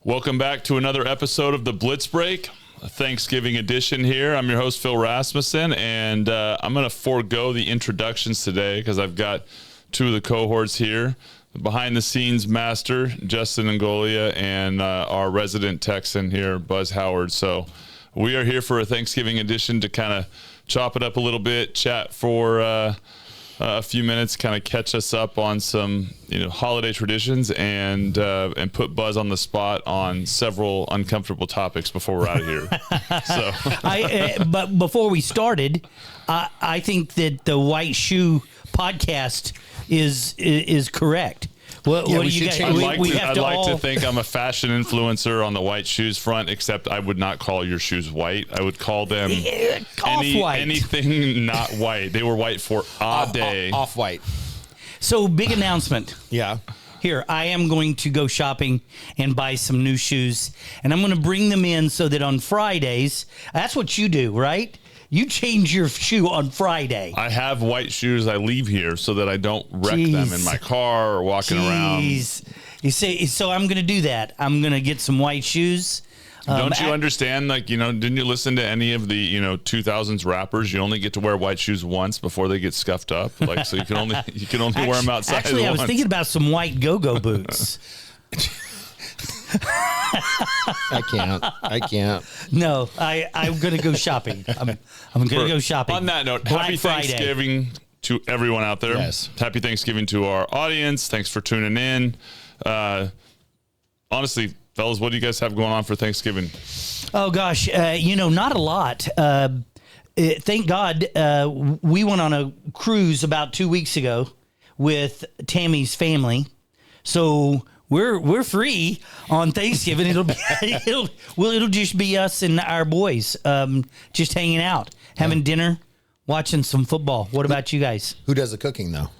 Welcome back to another episode of the Blitz Break, a Thanksgiving edition here. I'm your host, Phil Rasmussen, and I'm going to forego the introductions today because I've got two of the cohorts here. Behind-the-scenes master, Justin Ingolia, and our resident Texan here, Buzz Howard. So we are here for a Thanksgiving edition to kind of chop it up a little bit, chat for a few minutes, kind of catch us up on some holiday traditions, and put Buzz on the spot on several uncomfortable topics before we're out of here. So, but before we started, I think that the White Shoe podcast is correct. What do you guys? I'd like to think I'm a fashion influencer on the white shoes front, except I would not call your shoes white. I would call them anything not white. They were white for a day. Off-white. So, big announcement. Yeah. Here, I am going to go shopping and buy some new shoes, and I'm going to bring them in so that on Fridays, that's what you do, right? You change your shoe on Friday. I have white shoes. I leave here so that I don't wreck them in my car or walking around. You say, so I'm going to do that. I'm going to get some white shoes. Don't you understand? Didn't you listen to any of the 2000s rappers? You only get to wear white shoes once before they get scuffed up. So you can only wear them outside. Actually, I was thinking about some white go-go boots. I can't. No, I'm going to go shopping. I'm going to go shopping. On that note, Black happy Friday. Thanksgiving to everyone out there. Yes. Happy Thanksgiving to our audience. Thanks for tuning in. Honestly, fellas, what do you guys have going on for Thanksgiving? Oh, gosh. Not a lot. Thank God we went on a cruise about 2 weeks ago with Tammy's family. So we're free on Thanksgiving. It'll just be us and our boys, just hanging out, having dinner, watching some football. What about you guys? Who does the cooking though?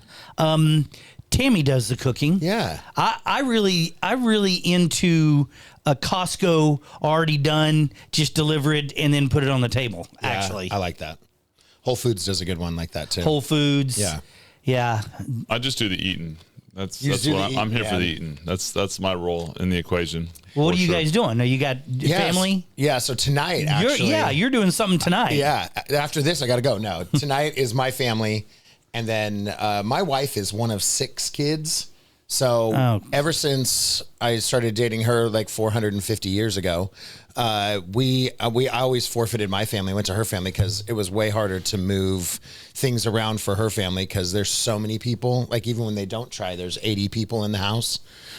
Tammy does the cooking. Yeah. I really into a Costco already done, just deliver it and then put it on the table. Yeah, actually, I like that. Whole Foods does a good one like that too. Whole Foods. Yeah. Yeah. I just do the eating. That's do what the I'm here eating, for, the eating. That's my role in the equation. Well, what are you guys doing? Now you got family? Yeah, so tonight, actually. You're doing something tonight. Yeah, after this, I got to go. No, tonight is my family, and then my wife is one of 6 kids. So ever since I started dating her like 450 years ago, we always forfeited my family, went to her family because it was way harder to move things around for her family because there's so many people. Like even when they don't try, there's 80 people in the house.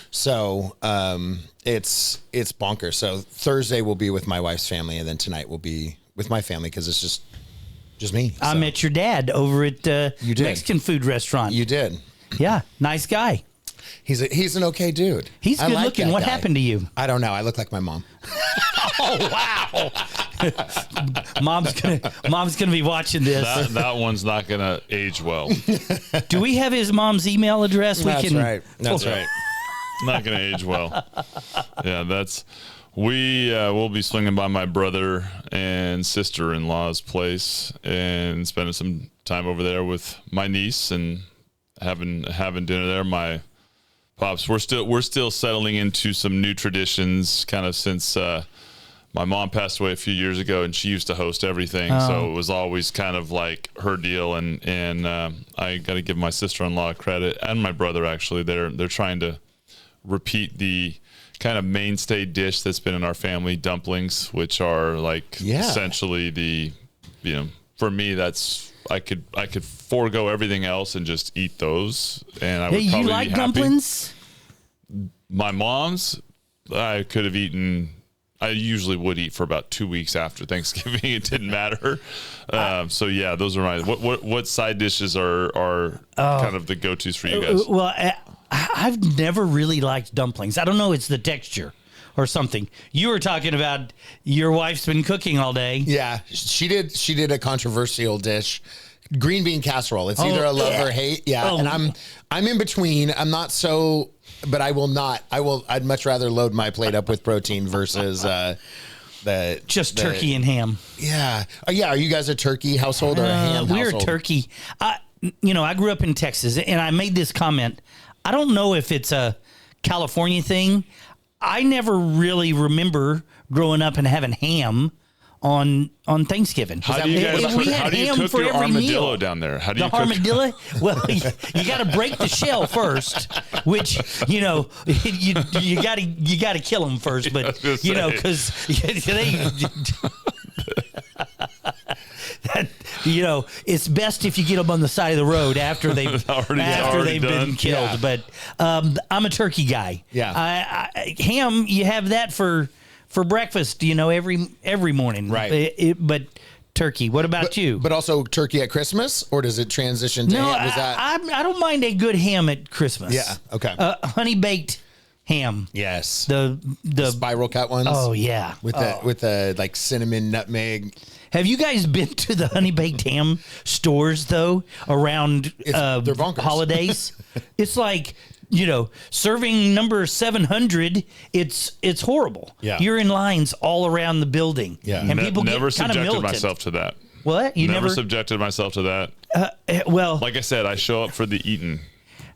So it's bonkers. So Thursday will be with my wife's family, and then tonight will be with my family because it's just me. I met your dad over at Mexican food restaurant. You did. Yeah, nice guy. He's an okay dude. He's good looking. What happened to you? I don't know. I look like my mom. Oh wow! Mom's gonna be watching this. That one's not gonna age well. Do we have his mom's email address? That's right. That's right. Not gonna age well. Yeah, we'll be swinging by my brother and sister-in-law's place and spending some time over there with my niece and having dinner there. My pops, we're still settling into some new traditions, kind of since my mom passed away a few years ago, and she used to host everything, so it was always kind of like her deal. And I got to give my sister-in-law credit, and my brother actually. They're trying to repeat the kind of mainstay dish that's been in our family, dumplings, which are like essentially the, for me that's. I could forego everything else and just eat those, and I would probably you like be happy. Dumplings? My mom's, I could have eaten. I usually would eat for about 2 weeks after Thanksgiving. It didn't matter. So yeah, those are my. What side dishes are kind of the go-tos for you guys? Well, I've never really liked dumplings. I don't know. It's the texture or something. You were talking about your wife's been cooking all day. Yeah, she did a controversial dish, green bean casserole. It's either a love or hate. Yeah, and I'm in between. I'm not so, but I will not. I'd much rather load my plate up with protein versus turkey and ham. Yeah, Are you guys a turkey household or a ham household? We're a turkey. I grew up in Texas, and I made this comment. I don't know if it's a California thing. I never really remember growing up and having ham on Thanksgiving. How do you guys cook your armadillo down there? How do you the cook armadillo? Well, you got to break the shell first, which you got to kill them first. But because it's best if you get them on the side of the road after they've been killed. Yeah. But I'm a turkey guy. Yeah, ham, you have that for breakfast, every morning. Right. But turkey. What about you? But also turkey at Christmas, or does it transition to ham? I don't mind a good ham at Christmas. Yeah. Okay. Honey baked ham. Yes. The spiral cut ones. Oh yeah. With the like cinnamon nutmeg. Have you guys been to the honey baked ham stores though around they're bonkers. Holidays? It's like, serving number 700, it's horrible. Yeah. You're in lines all around the building. Yeah. And people never get kind of subjected militant. myself to that. What? You never subjected myself to that. Well, like I said, I show up for the eating.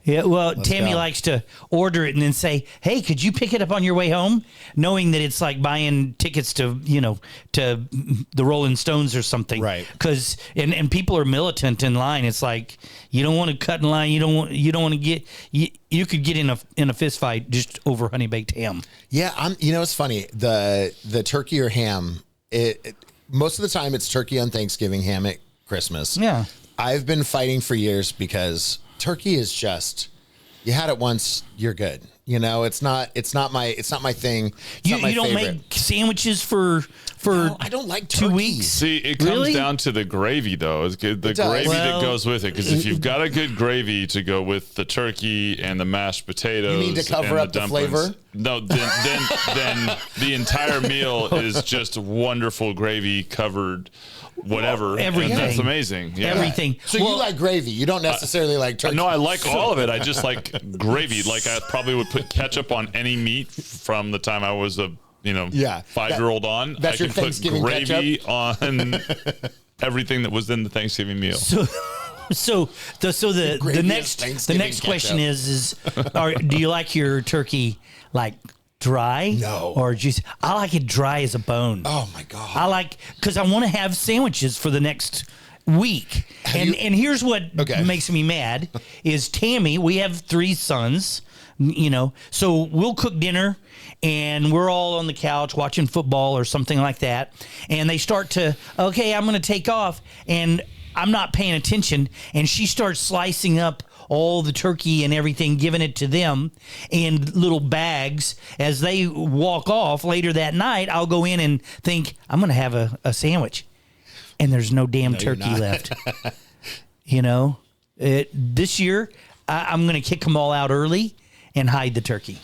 Yeah, well, Tammy likes to order it and then say, "Hey, could you pick it up on your way home?" Knowing that it's like buying tickets to the Rolling Stones or something, right? Because and people are militant in line. It's like you don't want to cut in line. You don't want to get you could get in a fist fight just over honey baked ham. Yeah, it's funny, the turkey or ham. It most of the time it's turkey on Thanksgiving, ham at Christmas. Yeah, I've been fighting for years because turkey is just, you had it once, you're good. It's not my thing. You don't make sandwiches for no, I don't like 2 weeks. See, it comes down to the gravy though. It's good, the gravy that goes with it. Because if you've got a good gravy to go with the turkey and the mashed potatoes, you need to cover up the flavor. No, then the entire meal is just wonderful gravy covered. Whatever, everything. And that's amazing. Yeah. Everything. So you like gravy? You don't necessarily like turkey? No, I like all of it. I just like gravy. Like I probably would put ketchup on any meat from the time I was a 5-year-old on. That's I your can Thanksgiving put gravy ketchup? On everything that was in the Thanksgiving meal. So the next question is do you like your turkey like dry? No. Or just, I like it dry as a bone. Oh my God. Because I want to have sandwiches for the next week. And here's what makes me mad is Tammy, we have 3 sons, so we'll cook dinner and we're all on the couch watching football or something like that. And they start to, okay, I'm going to take off. And I'm not paying attention. And she starts slicing up all the turkey and everything, giving it to them in little bags. As they walk off later that night, I'll go in and think, I'm going to have a sandwich. And there's no damn turkey left. This year, I'm going to kick them all out early and hide the turkey.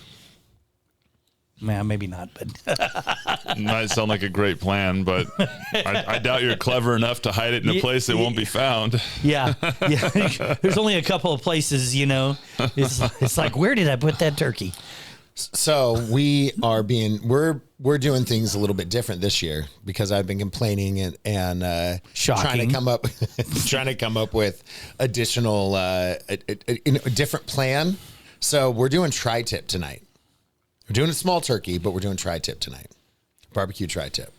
Well, maybe not, but might sound like a great plan, but I doubt you're clever enough to hide it in a place that won't be found. Yeah. There's only a couple of places, It's like, where did I put that turkey? So we're doing things a little bit different this year because I've been complaining and trying to come up with additional a different plan. So we're doing tri-tip tonight. We're doing a small turkey, but we're doing tri-tip tonight. Barbecue tri-tip.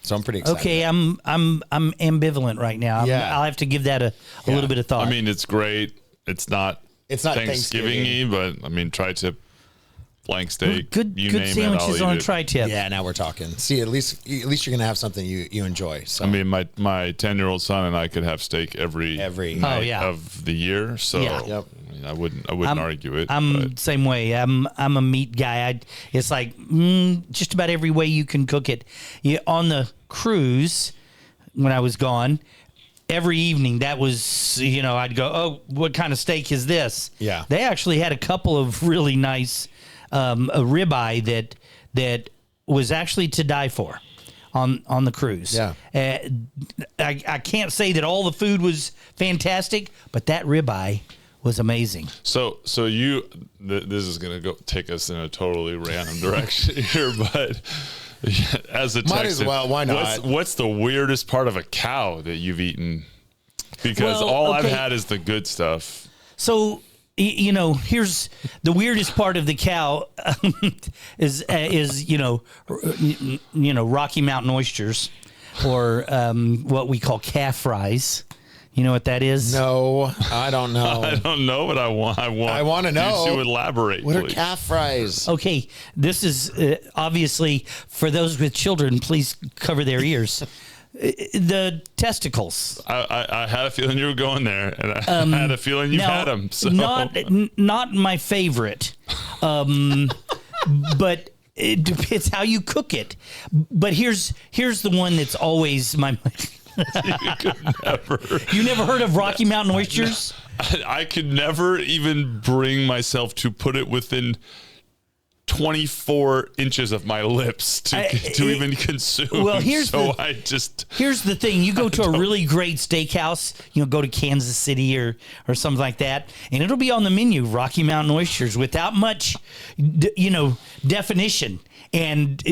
So I'm pretty excited. Okay, I'm ambivalent right now. Yeah. I'll have to give that a little bit of thought. I mean, it's great. It's not Thanksgiving-y, but I mean, tri-tip, flank steak, good name sandwiches it, I'll on eat it. tri-tip. Yeah, now we're talking. See, at least you're gonna have something you enjoy. So I mean, my 10-year-old son and I could have steak every night of the year. So Yep. I wouldn't argue it. I'm same way. I'm a meat guy. It's like just about every way you can cook it. On the cruise when I was gone, every evening that was I'd go, oh, what kind of steak is this? Yeah. They actually had a couple of really nice a ribeye that was actually to die for on the cruise. Yeah. I can't say that all the food was fantastic, but that ribeye was amazing. So this is going to take us in a totally random direction here, but as a Texan, might as well. Why not? What's the weirdest part of a cow that you've eaten? Because all I've had is the good stuff. So here's the weirdest part of the cow is Rocky Mountain oysters, or what we call calf fries. You know what that is? No, I don't know. I don't know, but I want to know. You to elaborate. What please. are calf fries? Okay, this is obviously for those with children. Please cover their ears. The testicles. I had a feeling you were going there, and I had a feeling you had them. So. Not my favorite, but it's how you cook it. But here's the one that's always my. You never heard of Rocky Mountain oysters? I could never even bring myself to put it within 24 inches of my lips to even consume. Well, here's the thing. You go to a really great steakhouse, go to Kansas City or something like that, and it'll be on the menu, Rocky Mountain oysters, without much, definition. And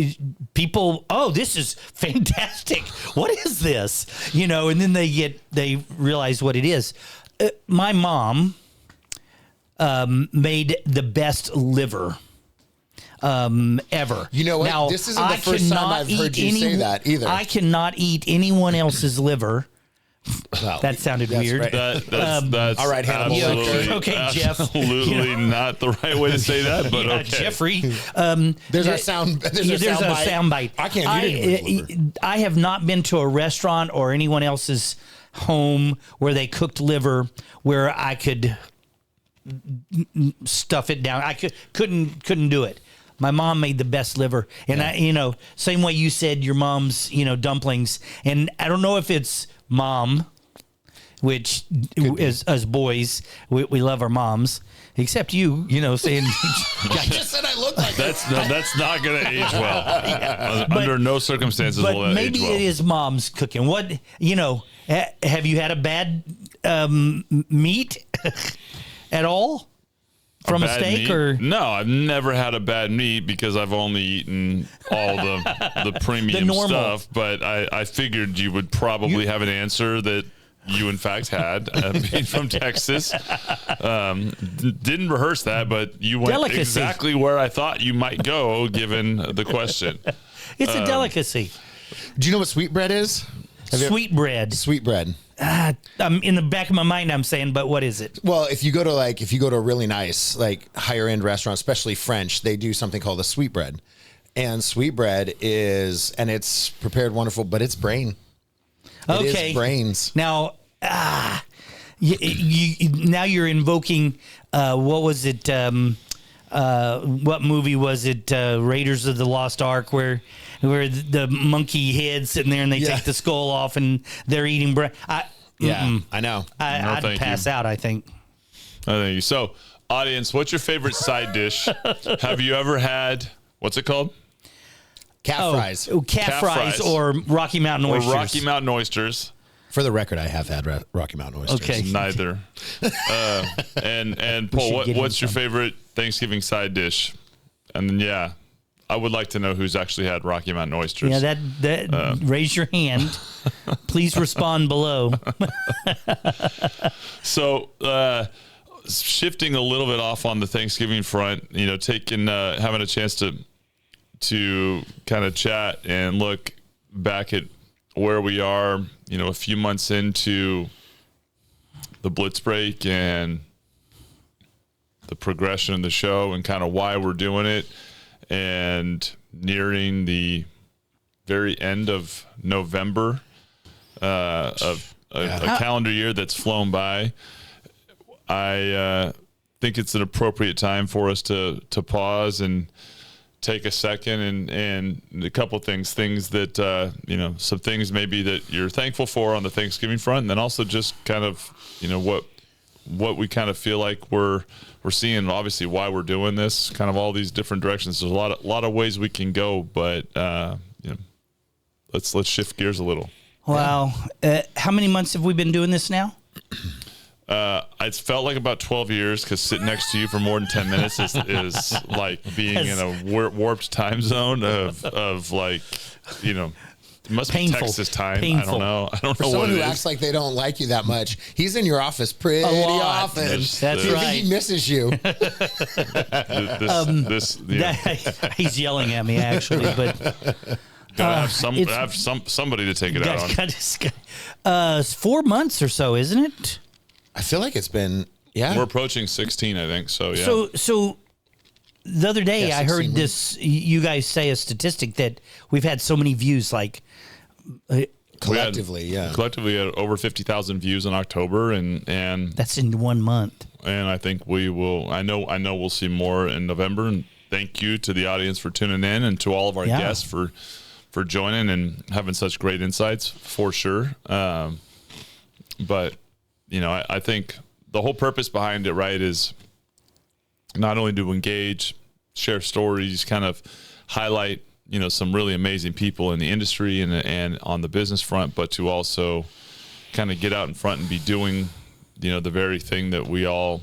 people, this is fantastic. What is this? And then they realize what it is. My mom made the best liver ever. You know what? Now, this isn't the first time I've heard you say that either. I cannot eat anyone else's liver. Well, that sounded weird. Right. That's all right, Hannibal. Okay, Jeff. Absolutely not the right way to say that, but okay. Jeffrey. There's a sound bite. I can't eat I have not been to a restaurant or anyone else's home where they cooked liver where I could stuff it down. I couldn't do it. My mom made the best liver, and same way you said your mom's, dumplings, and I don't know if it's mom, which is us boys, we love our moms, except you, saying. I just said I look like that's not going to age well. Under no circumstances will that age well. Maybe it is mom's cooking. What have you had a bad meat at all? From a steak meat? or no? I've never had a bad meat because I've only eaten all the premium stuff. But I figured you would probably have an answer that you in fact had, being from Texas. Didn't rehearse that, but you went Delicacy. Exactly where I thought you might go given the question. It's a delicacy. Do you know what sweetbread is? Sweetbread. Sweetbread. In the back of my mind, I'm saying, but what is it? Well, if you go to a really nice, higher end restaurant, especially French, they do something called a sweetbread. And sweetbread it's prepared wonderful, but it's brain. Okay. It is brains. Now, now you're invoking, what was it? What movie was it? Raiders of the Lost Ark, where the monkey head sitting there and they take the skull off and they're eating bread. I know. I'd pass out, I think. Thank you. So, audience, what's your favorite side dish? Have you ever had, what's it called? Calf fries. Calf fries or Rocky Mountain oysters. Or Rocky Mountain oysters. For the record, I have had Rocky Mountain oysters. Okay. Neither. And Paul, what's your favorite Thanksgiving side dish? And then, I would like to know who's actually had Rocky Mountain oysters. Yeah, that raise your hand. Please respond below. So, shifting a little bit off on the Thanksgiving front, having a chance to kind of chat and look back at where we are, a few months into the Blitz Break and the progression of the show and kind of why we're doing it, and nearing the very end of November of a calendar year that's flown by. I think it's an appropriate time for us to pause and take a second and a couple of things that, some things maybe that you're thankful for on the Thanksgiving front, and then also just kind of, what we kind of feel like we're seeing, obviously why we're doing this, kind of all these different directions. There's a lot of ways we can go, but, let's shift gears a little. Wow. How many months have we been doing this now? It's felt like about 12 years because sitting next to you for more than 10 minutes is like being in a warped time zone of like, It must Painful. be Texas time. Painful. I don't know For what someone it who is. acts like they don't like you that much, he's in your office pretty lot. often. That's Do you right. think he misses you? He's yelling at me actually, but gotta have somebody to take it out on. it's 4 months or so, isn't it? I feel like it's been, yeah. We're approaching 16, I think. So yeah. So the other day Yeah, I heard 16 this. You guys say a statistic that we've had so many views, like Collectively, yeah. Collectively, had over 50,000 views in October, and that's in 1 month. And I think we will. I know we'll see more in November. And thank you to the audience for tuning in, and to all of our guests for joining and having such great insights, for sure. But I think the whole purpose behind it, right, is not only to engage, share stories, kind of highlight some really amazing people in the industry and on the business front, but to also kind of get out in front and be doing the very thing that we all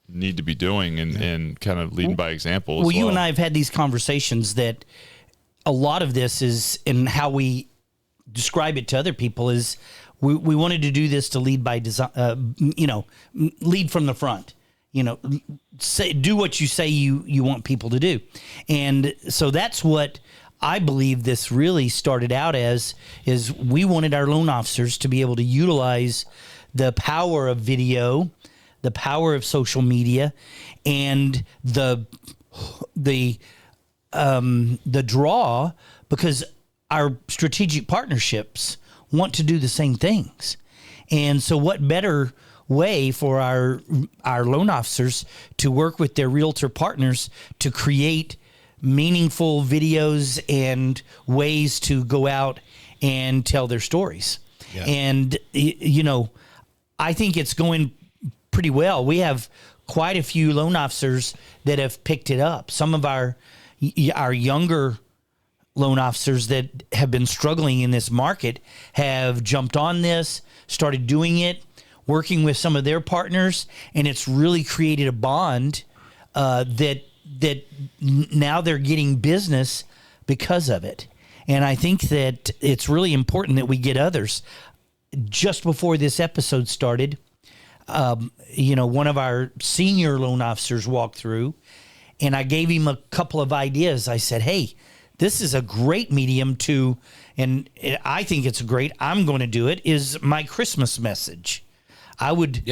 need to be doing, and kind of leading by example. Well, you and I have had these conversations that a lot of this is, and how we describe it to other people is, we wanted to do this to lead by design, lead from the front, do what you say you want people to do. And so that's what I believe this really started out as, is we wanted our loan officers to be able to utilize the power of video, the power of social media, and the draw, because our strategic partnerships want to do the same things. And so what better way for our loan officers to work with their realtor partners to create meaningful videos and ways to go out and tell their stories. Yeah. And, I think it's going pretty well. We have quite a few loan officers that have picked it up. Some of our younger loan officers that have been struggling in this market have jumped on this, started doing it, working with some of their partners, and it's really created a bond that now they're getting business because of it. And I think that it's really important that we get others. Just before this episode started, one of our senior loan officers walked through, and I gave him a couple of ideas. I said, hey, this is a great medium to, and I think it's I'm going to do it, is my Christmas message. I would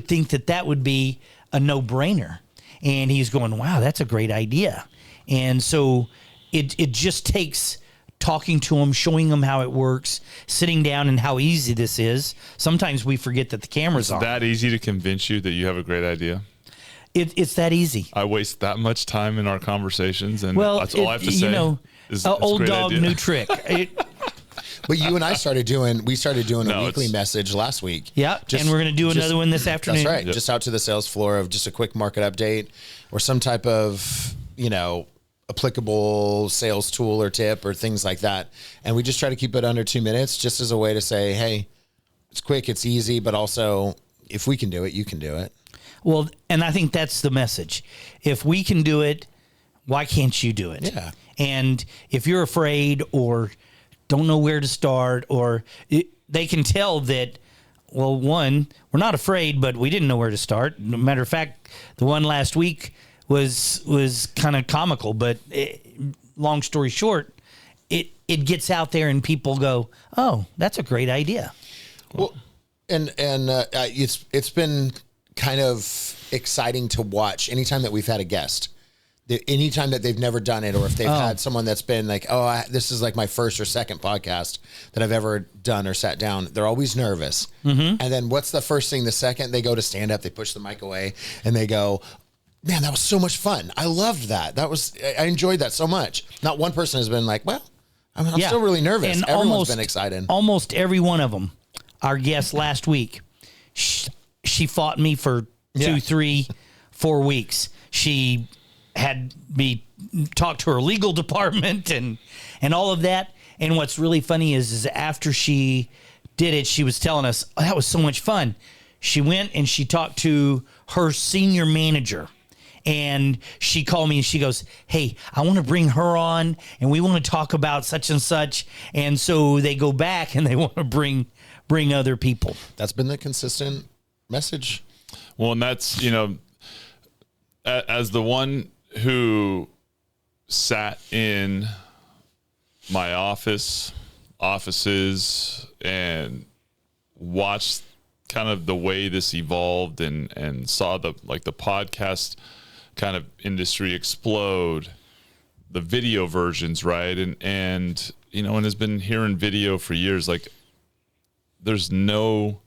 think that would be a no-brainer. And he's going, wow, that's a great idea. And so it just takes talking to them, showing them how it works, sitting down, and how easy this is. Sometimes we forget that the camera's on. Is that easy to convince you that you have a great idea? It's that easy. I waste that much time in our conversations, and that's all I have to say. Old dog, new trick. But you and I started doing a weekly message last week. Yeah, and we're going to do another one this afternoon. That's right. Yep. Just out to the sales floor of just a quick market update or some type of, applicable sales tool or tip or things like that. And we just try to keep it under 2 minutes, just as a way to say, hey, it's quick, it's easy, but also if we can do it, you can do it. Well, and I think that's the message. If we can do it, why can't you do it? Yeah. And if you're afraid or don't know where to start, or they can tell that, well, one, we're not afraid, but we didn't know where to start. Matter of fact, the one last week was kind of comical, but long story short, it gets out there and people go, oh, that's a great idea. Well, and it's been kind of exciting to watch anytime that we've had a guest. Anytime that they've never done it, or if they've had someone that's been like, this is like my first or second podcast that I've ever done or sat down, they're always nervous. Mm-hmm. And then what's the first thing? The second they go to stand up, they push the mic away and they go, man, that was so much fun. I loved that. I enjoyed that so much. Not one person has been like, well, I'm still really nervous. And everyone's been excited. Almost every one of them, our guest last week, she fought me for 2, 3, 4 weeks. She had me talk to her legal department and all of that. And what's really funny is after she did it, she was telling us, that was so much fun. She went and she talked to her senior manager, and she called me and she goes, hey, I want to bring her on and we want to talk about such and such. And so they go back and they want to bring other people. That's been the consistent message. Well, and that's, as the one who sat in my offices and watched kind of the way this evolved and saw the podcast kind of industry explode, the video versions, right? And has been hearing video for years. Like, there's no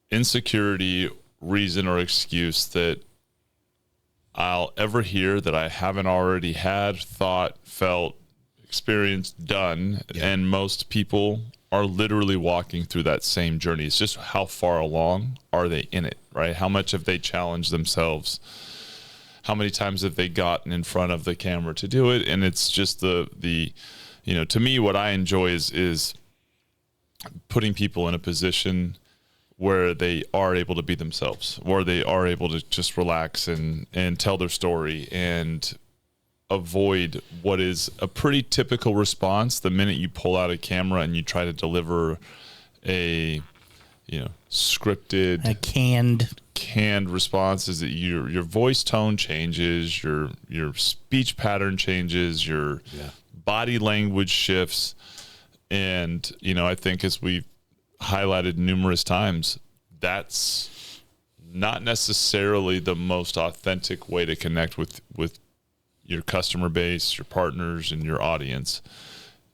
insecurity, reason, or excuse that I'll ever hear that I haven't already had, thought, felt, experienced, done. Yeah. And most people are literally walking through that same journey. It's just how far along are they in it, right? How much have they challenged themselves? How many times have they gotten in front of the camera to do it? And it's just the to me, what I enjoy is putting people in a position where they are able to be themselves, where they are able to just relax and tell their story and avoid what is a pretty typical response the minute you pull out a camera and you try to deliver a scripted, a canned response. Is that your voice tone changes, your speech pattern changes, your body language shifts. And I think, as we've highlighted numerous times, that's not necessarily the most authentic way to connect with your customer base, your partners, and your audience.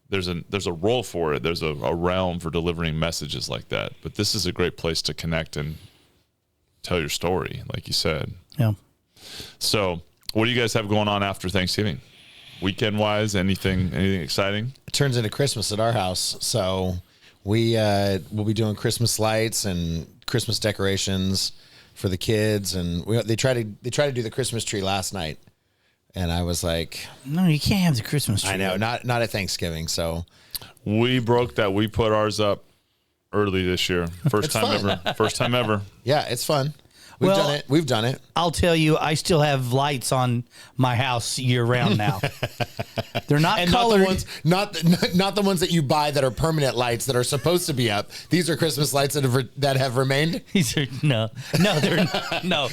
There's a role for it. There's a realm for delivering messages like that. But this is a great place to connect and tell your story, like you said. Yeah. So, what do you guys have going on after Thanksgiving? Weekend wise, anything exciting? It turns into Christmas at our house, so we'll be doing Christmas lights and Christmas decorations for the kids, and they try to do the Christmas tree last night. And I was like, no, you can't have the Christmas tree. I know, not at Thanksgiving. So we broke that. We put ours up early this year. First time ever. Yeah, it's fun. We've done it. I'll tell you, I still have lights on my house year round now. They're not colored. Not the ones that you buy that are permanent lights that are supposed to be up. These are Christmas lights that have remained. These are no, they're not, no.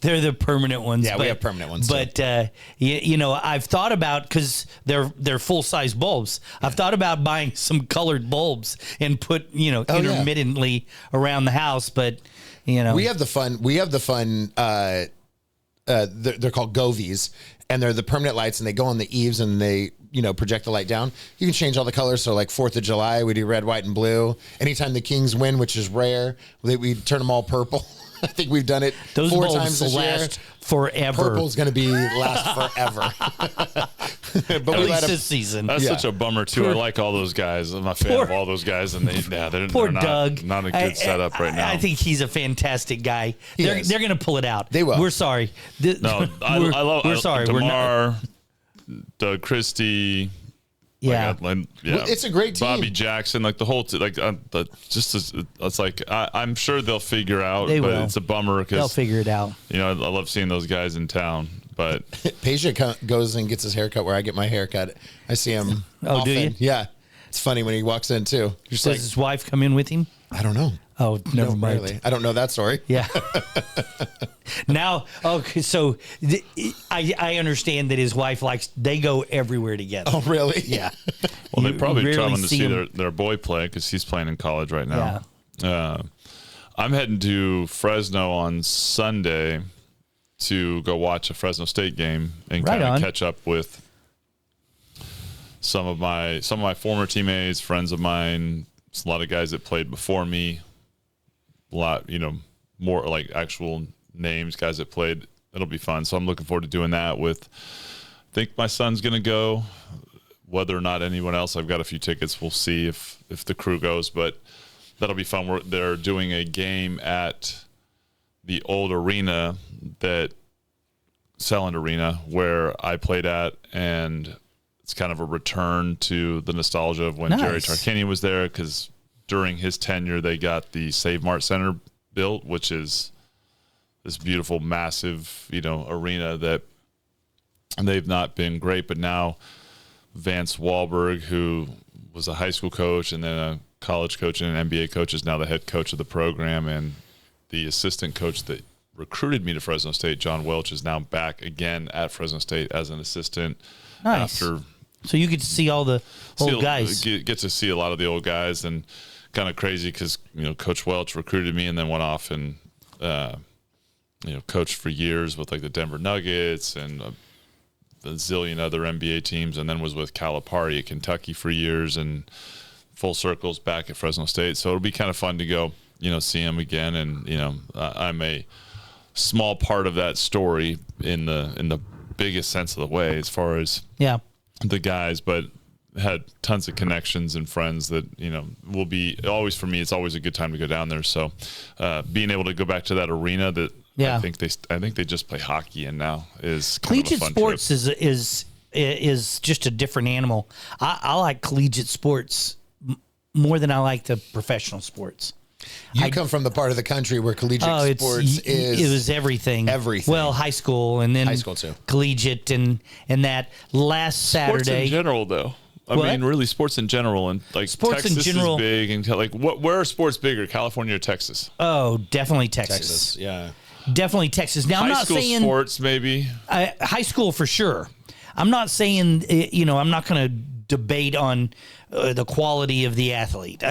They're the permanent ones. Yeah, we have permanent ones. But too. I've thought about, because they're full size bulbs. I've thought about buying some colored bulbs and put intermittently around the house, but. We have the fun. They're called Govies, and they're the permanent lights, and they go on the eaves, and they project the light down. You can change all the colors. So like 4th of July, we do red, white, and blue. Anytime the Kings win, which is rare, we turn them all purple. I think we've done it 4 times this year. Forever. Purple's going to last forever. But at least this season. That's such a bummer too. I like all those guys. I'm a fan of all those guys, and they're Doug. Not a good setup right now. I think he's a fantastic guy. They're going to pull it out. They will. We're sorry. We're sorry. DeMar, Doug Christie. Yeah, well, it's a great team. Bobby Jackson, like the whole, it's like I'm sure they'll figure out. They but will. It's a bummer because they'll figure it out. I love seeing those guys in town. But Peja goes and gets his haircut where I get my haircut. I see him. Oh, often. do you? Yeah, it's funny when he walks in too. Does his wife come in with him? I don't know. Oh, never mind. Really. I don't know that story. Yeah. Now, okay, so I understand that his wife they go everywhere together. Oh, really? Yeah. Well, they're probably traveling to see their boy play because he's playing in college right now. Yeah. I'm heading to Fresno on Sunday to go watch a Fresno State game and kind of catch up with some of my former teammates, friends of mine. It's a lot of guys that played before me. A lot, more like actual names, guys that played. It'll be fun. So I'm looking forward to doing that with, I think my son's going to go. Whether or not anyone else, I've got a few tickets. We'll see if the crew goes, but that'll be fun. They're doing a game at the old arena, that Selland Arena, where I played at, and it's kind of a return to the nostalgia of when Jerry Tarkanian was there, because during his tenure, they got the Save Mart Center built, which is this beautiful, massive, arena that they've not been great. But now Vance Wahlberg, who was a high school coach and then a college coach and an NBA coach, is now the head coach of the program. And the assistant coach that recruited me to Fresno State, John Welch, is now back again at Fresno State as an assistant. Nice. After so you get to see all the old guys. Get to see a lot of the old guys, and kind of crazy because Coach Welch recruited me and then went off and coached for years with like the Denver Nuggets and a zillion other NBA teams, and then was with Calipari at Kentucky for years, and full circles back at Fresno State. So it'll be kind of fun to go see him again, and I'm a small part of that story in the biggest sense of the way as far as the guys, but had tons of connections and friends that will be always, for me, it's always a good time to go down there. So being able to go back to that arena that I think they just play hockey in now is kind collegiate of a fun sports trip. is just a different animal. I like collegiate sports more than I like the professional sports. You come from the part of the country where collegiate sports it was everything. Everything. Well, high school and then high school too. Collegiate and that last Saturday. Sports in general, though. I mean, really, sports in general, and like sports Texas in general is big, and like where are sports bigger, California or Texas? Oh, definitely Texas. Yeah, definitely Texas. Now, I'm not saying sports, maybe high school for sure. I'm not saying I'm not going to debate on the quality of the athlete.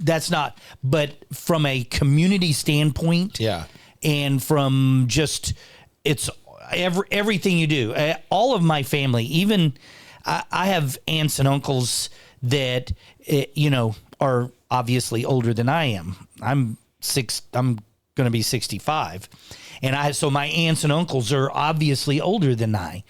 That's not. But from a community standpoint, and from just it's everything you do. All of my family, even. I have aunts and uncles that, are obviously older than I am. I'm going to be 65. And so my aunts and uncles are obviously older than I.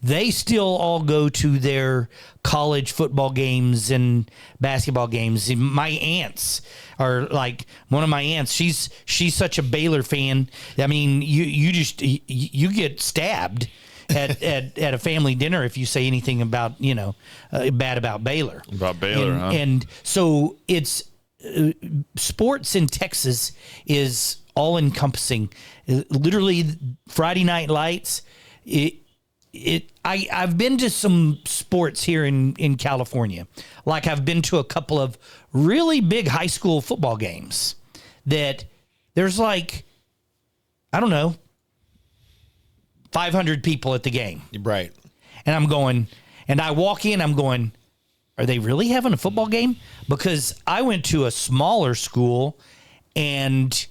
They still all go to their college football games and basketball games. My aunts are like, one of my aunts, she's such a Baylor fan. I mean, you get stabbed at a family dinner if you say anything about bad about Baylor. And so it's sports in Texas is all encompassing. Literally Friday Night Lights. I've been to some sports here in California. Like I've been to a couple of really big high school football games that there's like, I don't know, 500 people at the game. Right. And I'm going, and I walk in, I'm going, are they really having a football game? Because I went to a smaller school and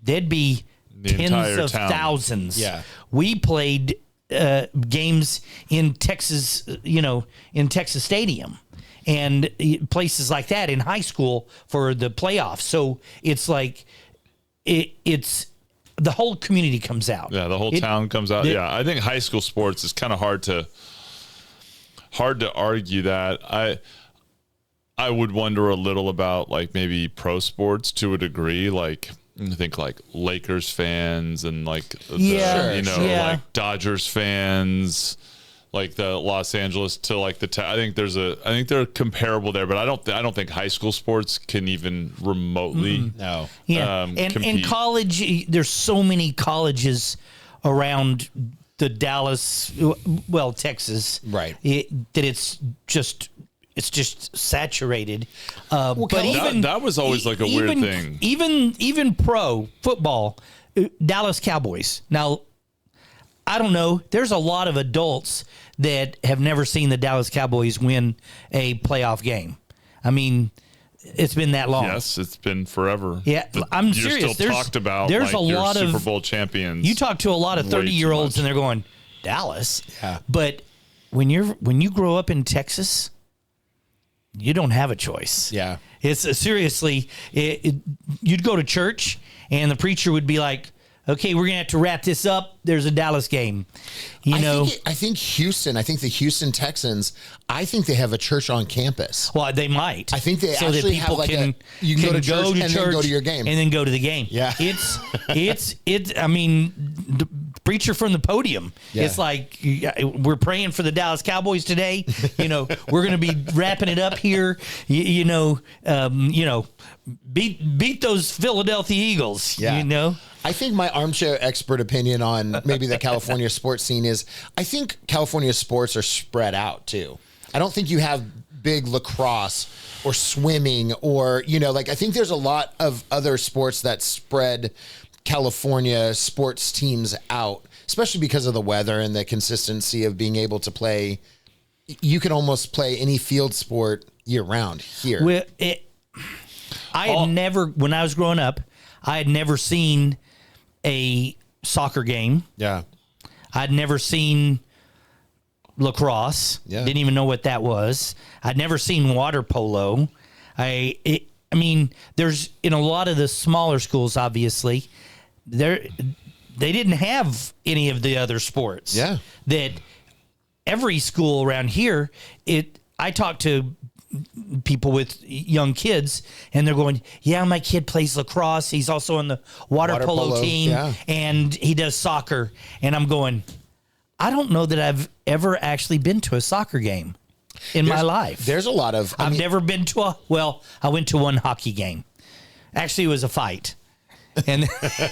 there'd be tens of thousands. Yeah. We played games in Texas, in Texas Stadium and places like that in high school for the playoffs. So it's like, it's, the whole community comes out. Yeah, the whole town comes out. I think high school sports is kind of hard to argue that. I would wonder a little about like maybe pro sports to a degree, like I think like Lakers fans and like like Dodgers fans, like the Los Angeles to like I think they're comparable there, but I don't think high school sports can even remotely and college, there's so many colleges around the Dallas, Texas, right? That it's just saturated. But that was always like a weird thing. Even pro football, Dallas Cowboys. Now, I don't know. There's a lot of adults that have never seen the Dallas Cowboys win a playoff game. I mean, it's been that long. Yes, it's been forever. Yeah, I'm serious. You're still talked about. There's like a lot of Super Bowl champions. You talk to a lot of 30-year-olds and they're going, Dallas. Yeah. But when you grow up in Texas, you don't have a choice. Yeah. It's seriously, you'd go to church and the preacher would be like, okay, we're going to have to wrap this up. There's a Dallas game. I think Houston, the Houston Texans, I think they have a church on campus. Well, they might. I think they so actually that people have like can, you can go to church and church then go to your game. And then go to the game. Yeah. I mean, the preacher from the podium. Yeah. It's like, we're praying for the Dallas Cowboys today. We're going to be wrapping it up here. Beat those Philadelphia Eagles. Yeah. I think my armchair expert opinion on maybe the California sports scene is I think California sports are spread out too. I don't think you have big lacrosse or swimming or, like I think there's a lot of other sports that spread California sports teams out, especially because of the weather and the consistency of being able to play. You can almost play any field sport year round here. Well, I had never, when I was growing up, I had never seen a soccer game. Yeah. I'd never seen lacrosse. Yeah. Didn't even know what that was. I'd never seen water polo. I mean, there's in a lot of the smaller schools, obviously, they didn't have any of the other sports. Yeah. That every school around here, I talked to people with young kids and they're going, yeah, my kid plays lacrosse. He's also on the water polo team and he does soccer. And I'm going, I don't know that I've ever actually been to a soccer game in my life. There's a lot of, I've never been to I went to one hockey game. Actually, it was a fight. And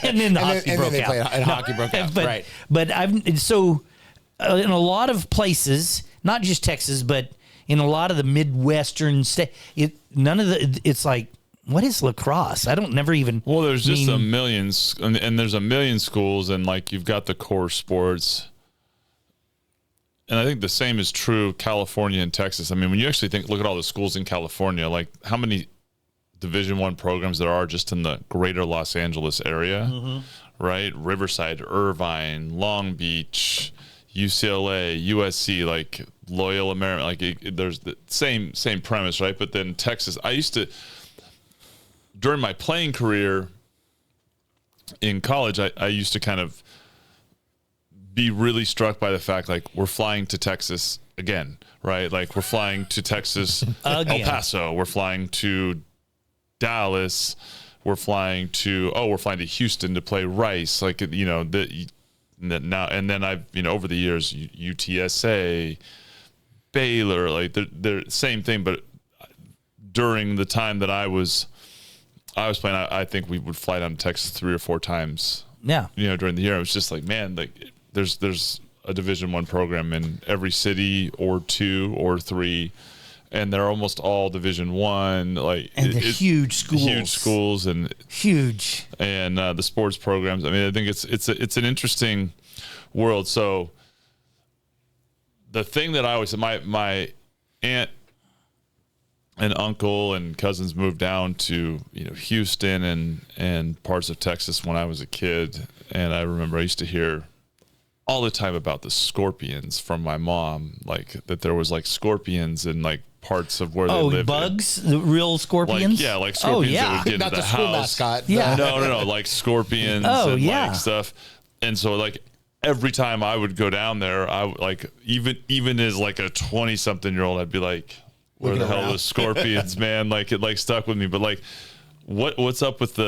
then hockey broke out. Hockey broke out, right. But in a lot of places, not just Texas, but in a lot of the Midwestern state, it's like, what is lacrosse? I don't never even. Well, there's just a million, and there's a million schools, and like you've got the core sports. And I think the same is true California and Texas. I mean, when you actually look at all the schools in California, like how many Division I programs there are just in the greater Los Angeles area, right? Riverside, Irvine, Long Beach, UCLA, USC, like Loyola Marymount, like there's the same premise, right? But then Texas, I used to, during my playing career in college, I used to kind of be really struck by the fact, like, we're flying to Texas again, right? Like, we're flying to Texas, El Paso, we're flying to Dallas, we're flying to Houston to play Rice, like, now, and then I've, over the years, UTSA, Baylor, like they're same thing, but during the time that I was playing, I think we would fly down to Texas 3 or 4 times. Yeah. During the year, I was just like, man, like there's a Division I program in every city or 2 or 3, and they're almost all Division I. Like, and huge schools, and huge, and the sports programs. I mean, I think it's an interesting world. So the thing that I always said, my aunt and uncle and cousins moved down to Houston and parts of Texas when I was a kid, and I remember I used to hear all the time about the scorpions from my mom, like that there was like scorpions in like parts of where they live. Bugs, the real scorpions. Like scorpions that would get not into the the school house. mascot. Yeah. No, like scorpions and like stuff. And so like every time I would go down there, I like even as like a 20-something-year-old, I'd be like, where the hell are the scorpions, man? Like it like stuck with me. But like what's up with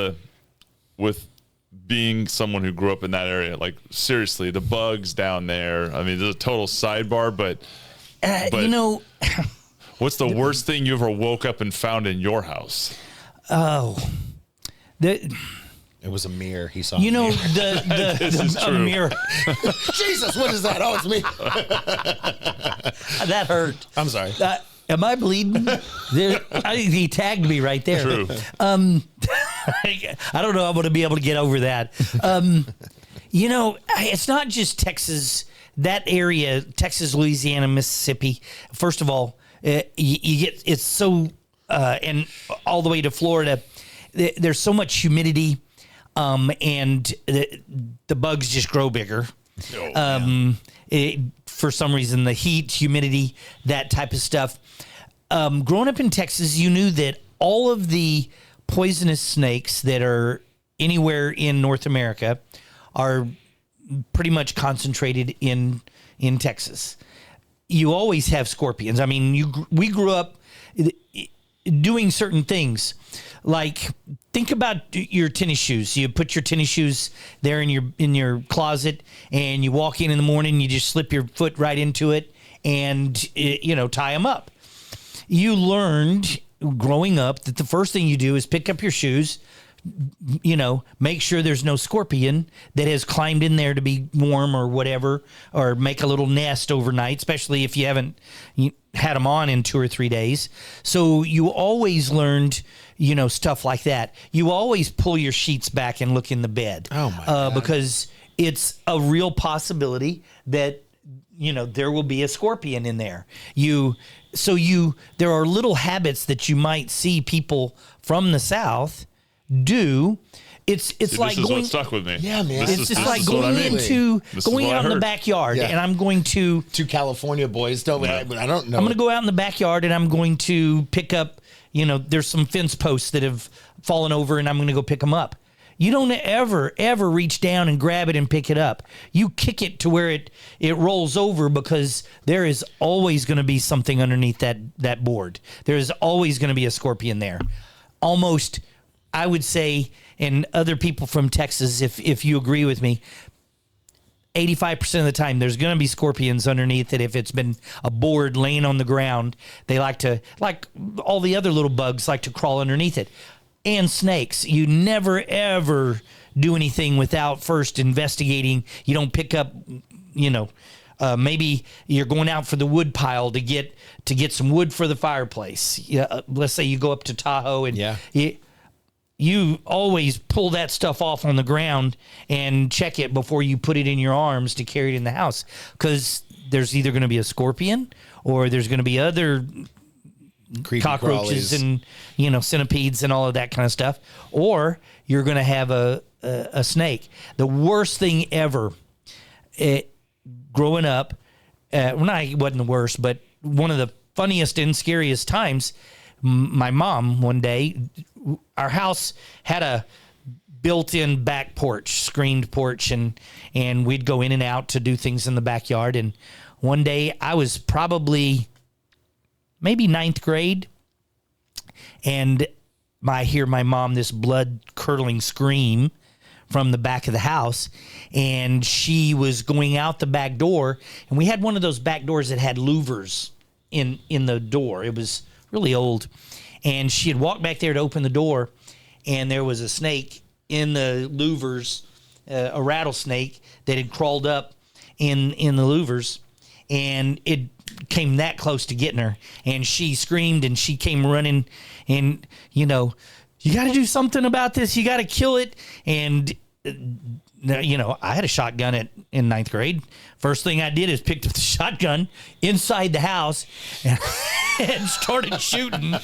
being someone who grew up in that area? Like seriously, the bugs down there. I mean, there's a total sidebar, but what's the worst thing you ever woke up and found in your house? Oh, it was a mirror. He saw. A mirror. Jesus, what is that? Oh, it's me. That hurt. I'm sorry. Am I bleeding? He tagged me right there. True. I don't know. I'm going to be able to get over that. It's not just Texas. That area, Texas, Louisiana, Mississippi. First of all, you get it's so, and all the way to Florida. There's so much humidity, and the bugs just grow bigger. For some reason, the heat, humidity, that type of stuff. Growing up in Texas, you knew that all of the poisonous snakes that are anywhere in North America are pretty much concentrated in Texas. You always have scorpions. I mean, we grew up doing certain things. Like, think about your tennis shoes. You put your tennis shoes there in your closet, and you walk in the morning, you just slip your foot right into it and tie them up. You learned growing up that the first thing you do is pick up your shoes, make sure there's no scorpion that has climbed in there to be warm or whatever, or make a little nest overnight, especially if you haven't had them on in 2 or 3 days. So you always learned, stuff like that. You always pull your sheets back and look in the bed. Oh my God. Because it's a real possibility that, there will be a scorpion in there. There are little habits that you might see people from the South do. It's like this is going. what stuck with me. Yeah, man. It's just like going out in the backyard, Yeah. and I'm going to. Two California boys don't. I don't know. I'm going to go out in the backyard, and I'm going to pick up. There's some fence posts that have fallen over, and I'm going to go pick them up. You don't ever reach down and grab it and pick it up. You kick it to where it rolls over, because there is always going to be something underneath that board. There is always going to be a scorpion there. Almost, I would say, and other people from Texas, if you agree with me, 85% of the time there's going to be scorpions underneath it. If it's been a board laying on the ground, they like all the other little bugs like to crawl underneath it. And snakes. You never, ever do anything without first investigating. You don't pick up, maybe you're going out for the wood pile to get some wood for the fireplace. Let's say you go up to Tahoe and you always pull that stuff off on the ground and check it before you put it in your arms to carry it in the house. Because there's either going to be a scorpion or there's going to be other creepy cockroaches crawlies and centipedes and all of that kind of stuff, or you're going to have a snake. The worst thing ever, growing up, it wasn't the worst, but one of the funniest and scariest times. My mom, one day, our house had a built-in back porch, screened porch, and we'd go in and out to do things in the backyard. And one day I was probably maybe 9th grade, and I hear my mom, this blood-curdling scream from the back of the house, and she was going out the back door, and we had one of those back doors that had louvers in the door. It was really old, and she had walked back there to open the door, and there was a snake in the louvers, a rattlesnake that had crawled up in the louvers, and it came that close to getting her, and she screamed, and she came running, and you got to do something about this. You got to kill it. And I had a shotgun in 9th grade. First thing I did is picked up the shotgun inside the house and started shooting.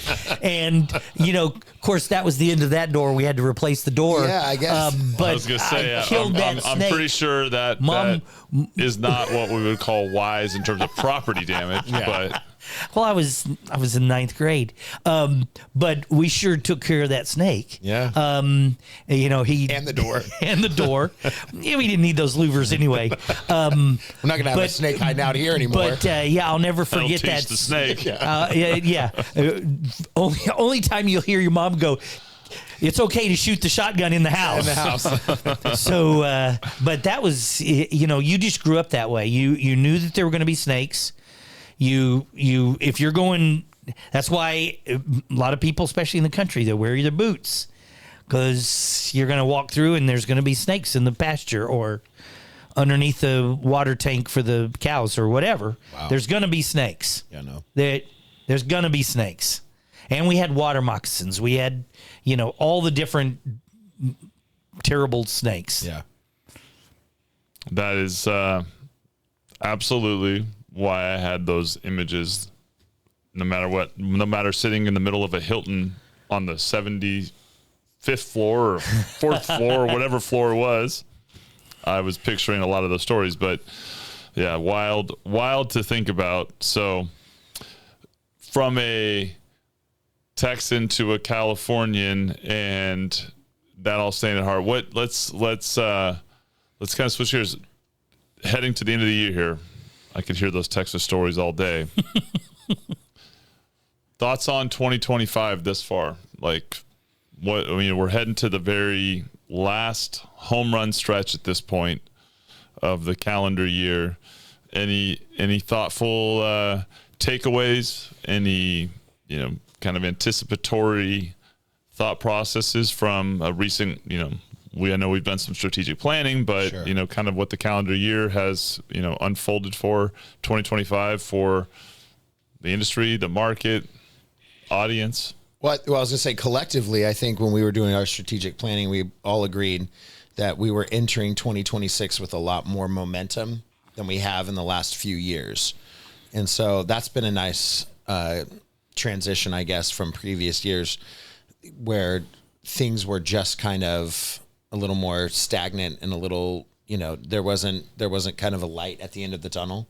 And, of course, that was the end of that door. We had to replace the door. Yeah, I guess. But I was going to say, I killed that snake. I'm pretty sure that is not what we would call wise in terms of property damage. Yeah. But well, I was in 9th grade, but we sure took care of that snake. Yeah. He and the door and the door. Yeah, we didn't need those louvers anyway. We're not gonna have a snake hiding out here anymore. But I'll never forget that the snake. Only time you'll hear your mom go, "It's okay to shoot the shotgun in the house." So, but that was, you just grew up that way. You knew that there were going to be snakes. If you're going, that's why a lot of people, especially in the country, they wear their boots, because you're going to walk through and there's going to be snakes in the pasture or underneath the water tank for the cows or whatever. Wow. There's going to be snakes. Yeah, no. There's going to be snakes. And we had water moccasins. We had, all the different terrible snakes. Yeah. That is absolutely why I had those images, no matter sitting in the middle of a Hilton on the 75th floor or 4th floor or whatever floor it was, I was picturing a lot of those stories. But yeah, wild to think about. So from a Texan to a Californian, and that all staying at heart, let's kind of switch gears. Heading to the end of the year here, I could hear those Texas stories all day. Thoughts on 2025 this far? We're heading to the very last home run stretch at this point of the calendar year. Any thoughtful takeaways? Any kind of anticipatory thought processes from a recent, I know we've done some strategic planning, but Sure. kind of what the calendar year has, unfolded for 2025 for the industry, the market, audience. Well, I was going to say collectively, I think when we were doing our strategic planning, we all agreed that we were entering 2026 with a lot more momentum than we have in the last few years. And so that's been a nice transition, I guess, from previous years where things were just kind of a little more stagnant and a little, there wasn't kind of a light at the end of the tunnel.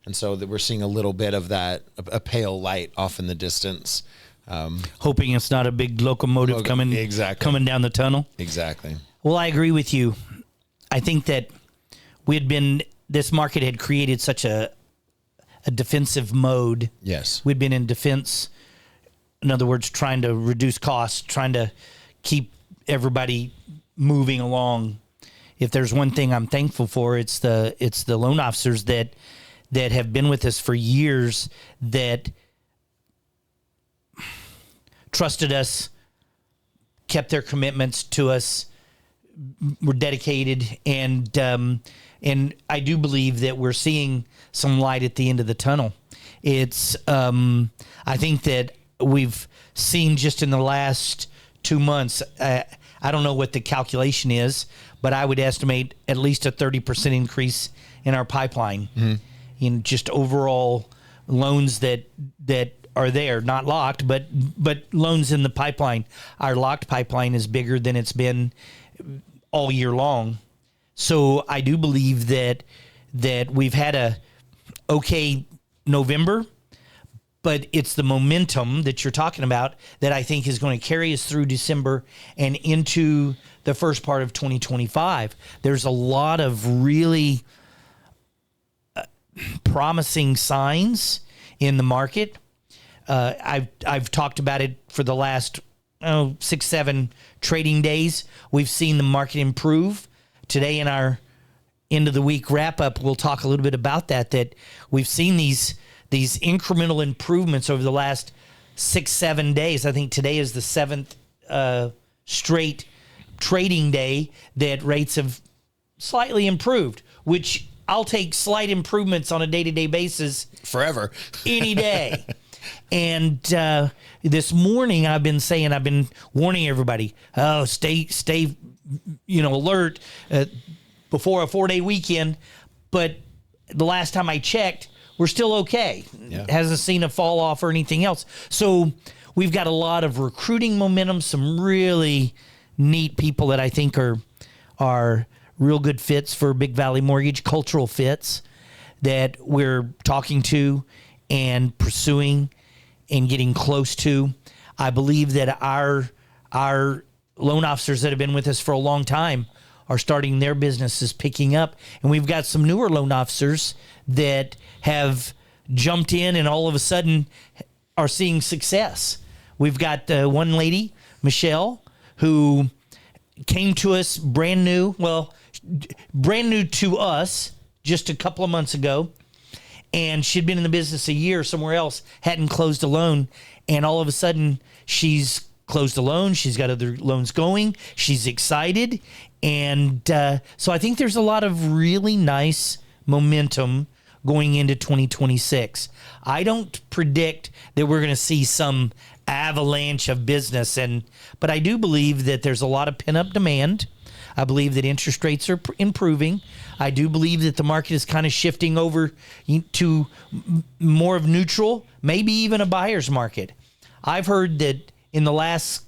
And so that we're seeing a little bit of that, a pale light off in the distance. Hoping it's not a big locomotive coming down the tunnel. Exactly. Well, I agree with you. I think that this market had created such a defensive mode. Yes. We'd been in defense. In other words, trying to reduce costs, trying to keep everybody moving along. If there's one thing I'm thankful for, it's the loan officers that have been with us for years, that trusted us, kept their commitments to us, were dedicated, and I do believe that we're seeing some light at the end of the tunnel. It's I think that we've seen just in the last 2 months, I don't know what the calculation is, but I would estimate at least a 30% increase in our pipeline in just overall loans that are there, not locked, but loans in the pipeline. Our locked pipeline is bigger than it's been all year long. So I do believe that we've had a okay November, but it's the momentum that you're talking about that I think is going to carry us through December and into the first part of 2025. There's a lot of really promising signs in the market. I've talked about it for the last 6-7 trading days. We've seen the market improve. Today in our end of the week wrap up, we'll talk a little bit about that we've seen these incremental improvements over the last 6-7 days. I think today is the 7th straight trading day that rates have slightly improved, which I'll take slight improvements on a day-to-day basis forever, any day. And this morning I've been warning everybody, stay alert before a 4-day weekend. But the last time I checked, we're still okay. Yeah. Hasn't seen a fall off or anything else. So we've got a lot of recruiting momentum, some really neat people that I think are real good fits for Big Valley Mortgage, cultural fits that we're talking to and pursuing and getting close to. I believe that our loan officers that have been with us for a long time are starting their businesses picking up. And we've got some newer loan officers that have jumped in and all of a sudden are seeing success. We've got one lady, Michelle, who came to us brand new to us just a couple of months ago. And she'd been in the business a year somewhere else, hadn't closed a loan. And all of a sudden, she's closed a loan. She's got other loans going. She's excited. And so I think there's a lot of really nice momentum going into 2026. I don't predict that we're going to see some avalanche of business, but I do believe that there's a lot of pent-up demand. I believe that interest rates are improving. I do believe that the market is kind of shifting over to more of neutral, maybe even a buyer's market. I've heard that in the last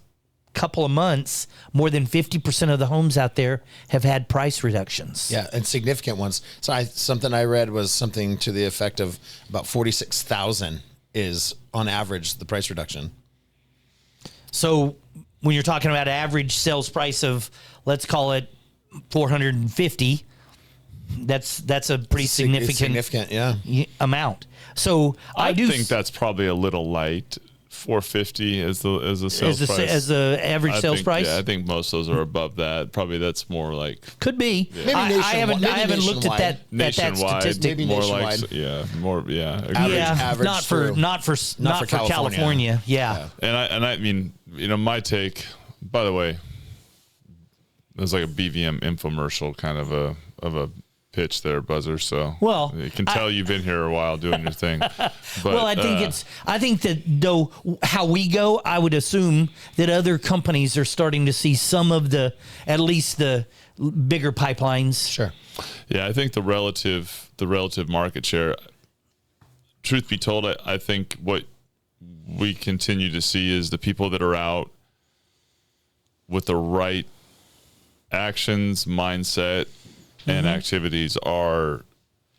couple of months, more than 50% of the homes out there have had price reductions. Yeah, and significant ones. So something I read was something to the effect of about 46,000 is on average the price reduction. So when you're talking about average sales price of, let's call it 450, that's a pretty significant amount. So I think that's probably a little light. 450 as the sales price. As the average sales price? Yeah, I think most of those are above that. Probably that's more like... Could be. Yeah. Maybe nationwide. I haven't looked at that statistic. Maybe more nationwide. Like, Not for California. Yeah. And I mean, my take By the way, there's like a BVM infomercial kind of a pitch there, Buzzer. So well, you can tell you've been here a while doing your thing. But, well, I think that though how we go, I would assume that other companies are starting to see some of at least the bigger pipelines. Sure. Yeah, I think the relative market share. Truth be told, I think what we continue to see is the people that are out with the right actions, mindset, and activities are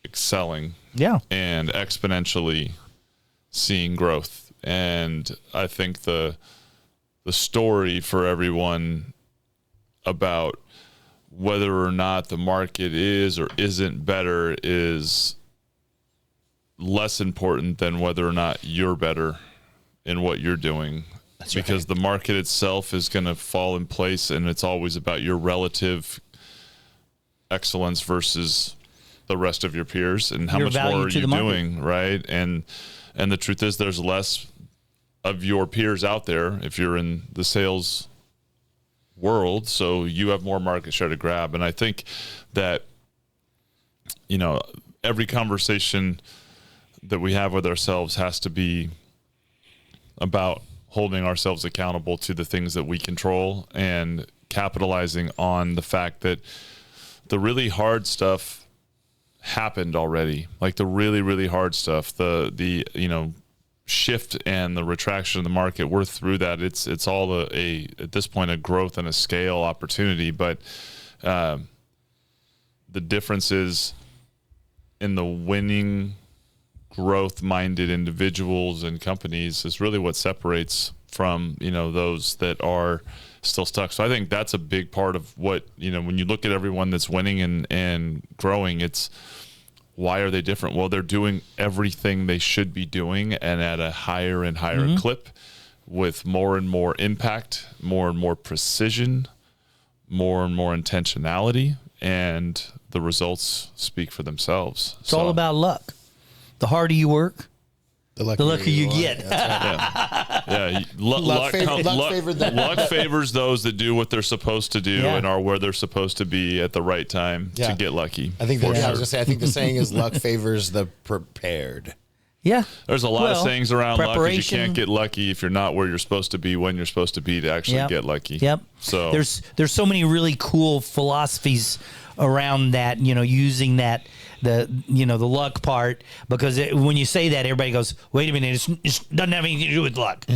excelling. Yeah. And exponentially seeing growth. And I think the story for everyone about whether or not the market is or isn't better is less important than whether or not you're better in what you're doing. That's because right. the market itself is going to fall in place, and it's always about your relative excellence versus the rest of your peers and how Your much value more are to you the market. doing, right? And the truth is there's less of your peers out there if you're in the sales world, so you have more market share to grab. And I think that, you know, every conversation that we have with ourselves has to be about holding ourselves accountable to the things that we control and capitalizing on the fact that the really hard stuff happened already. Like the really, really hard stuff, the you know, shift and the retraction of the market, we're through that. It's all at this point a growth and a scale opportunity, but the difference is in the winning, growth-minded individuals and companies is really what separates from, you know, those that are still stuck. So I think that's a big part of what, you know, when you look at everyone that's winning and growing, it's why are they different? Well, they're doing everything they should be doing and at a higher and higher clip with more and more impact, more and more precision, more and more intentionality, and the results speak for themselves. It's all about luck. The harder you work, the luckier you get. Yeah, Luck favors those that do what they're supposed to do and are where they're supposed to be at the right time to get lucky. I think I was gonna say, I think the saying is luck favors the prepared. Yeah. There's a lot of sayings around luck, 'cause you can't get lucky if you're not where you're supposed to be when you're supposed to be to actually get lucky. Yep. So there's so many really cool philosophies around that, you know, using that the luck part, because when you say that, everybody goes, wait a minute, it doesn't have anything to do with luck.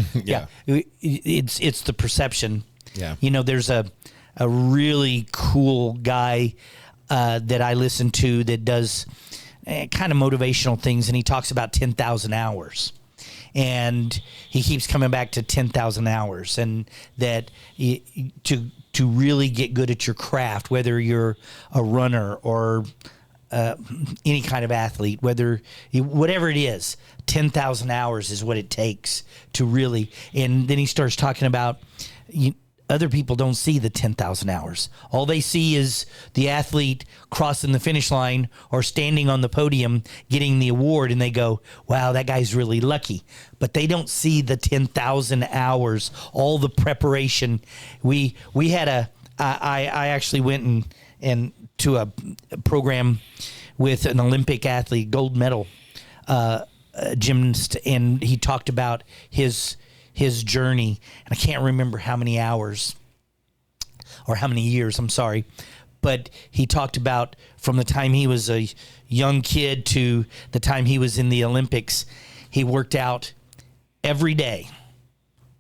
It's the perception. Yeah. You know, there's a really cool guy that I listen to that does kind of motivational things, and he talks about 10,000 hours. And he keeps coming back to 10,000 hours, and that to really get good at your craft, whether you're a runner or any kind of athlete, whatever it is, 10,000 hours is what it takes to really. And then he starts talking about other people don't see the 10,000 hours. All they see is the athlete crossing the finish line or standing on the podium getting the award, and they go, wow, that guy's really lucky. But they don't see the 10,000 hours, all the preparation. We had I actually went and to a program with an Olympic athlete, gold medal gymnast, and he talked about his journey, and I can't remember how many hours or how many years, I'm sorry, but he talked about from the time he was a young kid to the time he was in the Olympics, he worked out every day.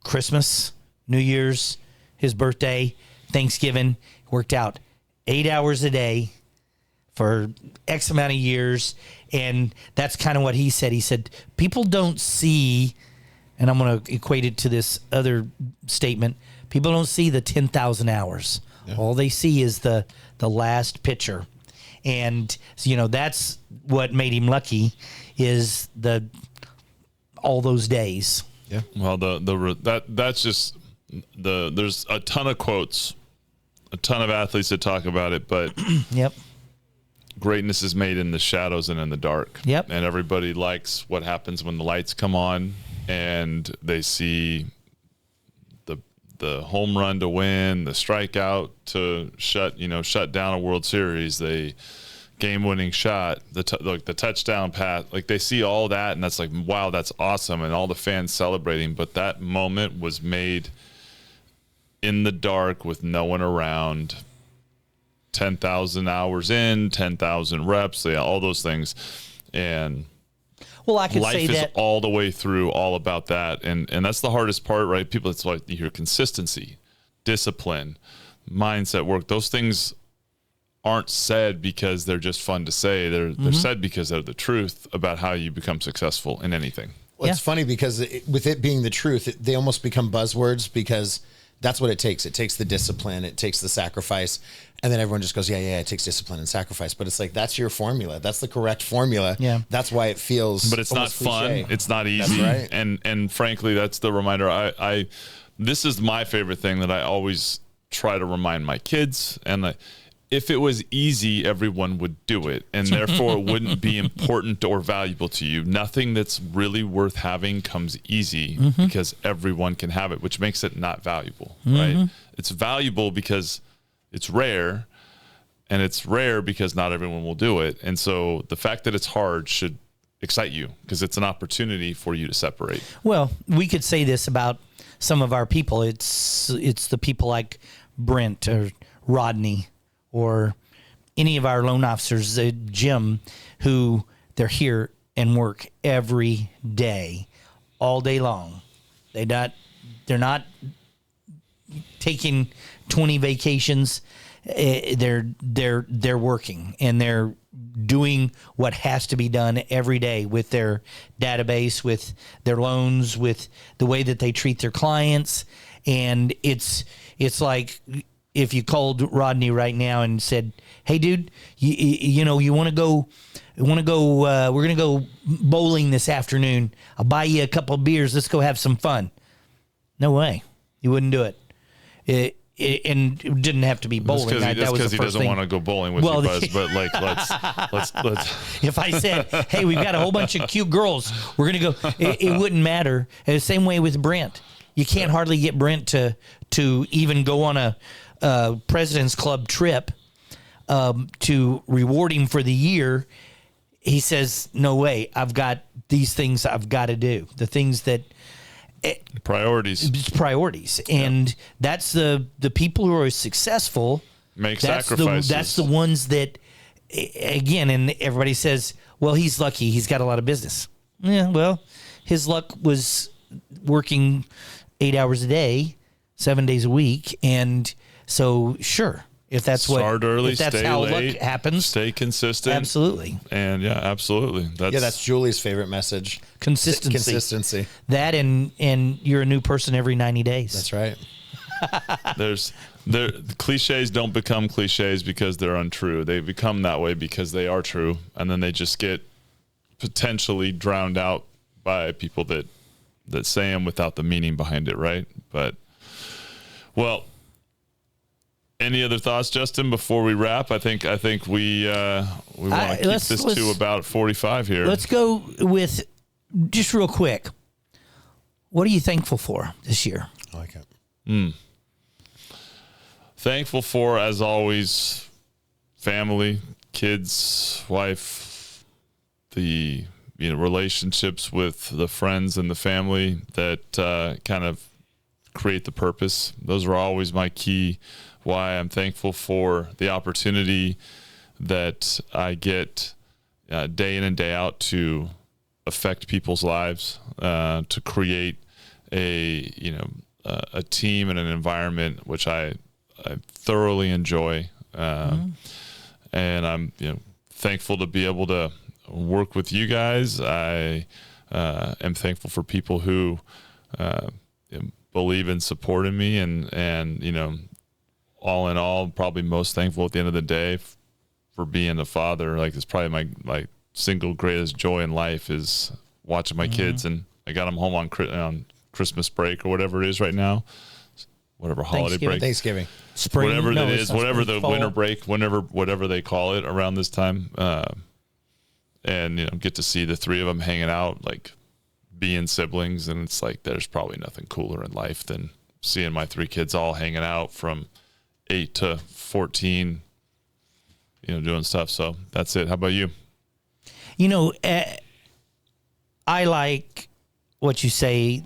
Christmas, New Year's, his birthday, Thanksgiving, worked out 8 hours a day for X amount of years. And that's kind of what he said. He said, people don't see, and I'm going to equate it to this other statement, people don't see the 10,000 hours. Yeah. All they see is the last picture. And, you know, that's what made him lucky, is all those days. Yeah. Well, that's just there's a ton of quotes, a ton of athletes that talk about it, but yep. Greatness is made in the shadows and in the dark. Yep. And everybody likes what happens when the lights come on and they see the home run to win, the strikeout to shut down a World Series, the game-winning shot, the touchdown pass. Like, they see all that, and that's like, wow, that's awesome, and all the fans celebrating. But that moment was made in the dark with no one around. 10,000 hours in, 10,000 reps, all those things, and well, I could life say is that all the way through all about that, and that's the hardest part, right? People, it's like you hear consistency, discipline, mindset work. Those things aren't said because they're just fun to say. They're said because they're the truth about how you become successful in anything. Well, it's funny because with it being the truth, they almost become buzzwords because that's what it takes. It takes the discipline. It takes the sacrifice. And then everyone just goes, yeah, it takes discipline and sacrifice. But it's like, that's your formula. That's the correct formula. Yeah. That's why it feels But it's not fun. Cliche. It's not easy. That's right. And frankly, that's the reminder. I this is my favorite thing that I always try to remind my kids. And if it was easy, everyone would do it. And therefore, it wouldn't be important or valuable to you. Nothing that's really worth having comes easy because everyone can have it, which makes it not valuable, right? It's valuable because it's rare, and it's rare because not everyone will do it. And so the fact that it's hard should excite you because it's an opportunity for you to separate. Well, we could say this about some of our people. It's the people like Brent or Rodney or any of our loan officers, Jim, who they're here and work every day, all day long. They're not taking 20 vacations. They're working, and they're doing what has to be done every day with their database, with their loans, with the way that they treat their clients. And it's like if you called Rodney right now and said, "Hey, dude, you want to go? We're gonna go bowling this afternoon. I'll buy you a couple of beers. Let's go have some fun." No way, you wouldn't do it. And it didn't have to be bowling. That's because he doesn't want to go bowling with you, Buzz. But like, let's. If I said, "Hey, we've got a whole bunch of cute girls, we're gonna go," it wouldn't matter. And the same way with Brent. You can't hardly get Brent to even go on a President's Club trip to reward him for the year. He says, "No way. I've got these things I've got to do. The things that." Priorities. And that's the people who are successful make sacrifices. That's the ones that, again, and everybody says, well, he's lucky, he's got a lot of business. Yeah, well, his luck was working 8 hours a day, 7 days a week. And so, sure, if that's start early, if that's stay how late, luck happens, stay consistent. Absolutely. And yeah, absolutely. That's Julie's favorite message. Consistency. That and you're a new person every 90 days. That's right. The cliches don't become cliches because they're untrue. They become that way because they are true, and then they just get potentially drowned out by people that say them without the meaning behind it, right? But well. Any other thoughts, Justin, before we wrap? I think we want to keep this to about 45 here. Let's go with, just real quick, what are you thankful for this year? I like it. Thankful for, as always, family, kids, wife, the relationships with the friends and the family that kind of create the purpose. Those are always my key. Why I'm thankful for the opportunity that I get day in and day out to affect people's lives, to create a team and an environment which I thoroughly enjoy, and I'm thankful to be able to work with you guys. I am thankful for people who believe and support in me, and all in all, probably most thankful at the end of the day for being a father. Like, it's probably my single greatest joy in life is watching my kids, and I got them home on Christmas break or whatever it is right now, whatever holiday break, Thanksgiving, spring, whatever it is, whatever the fall. winter break, whatever they call it around this time, and get to see the three of them hanging out, like being siblings, and it's like there's probably nothing cooler in life than seeing my 3 kids all hanging out from 8 to 14, doing stuff. So that's it. How about you? I like what you say.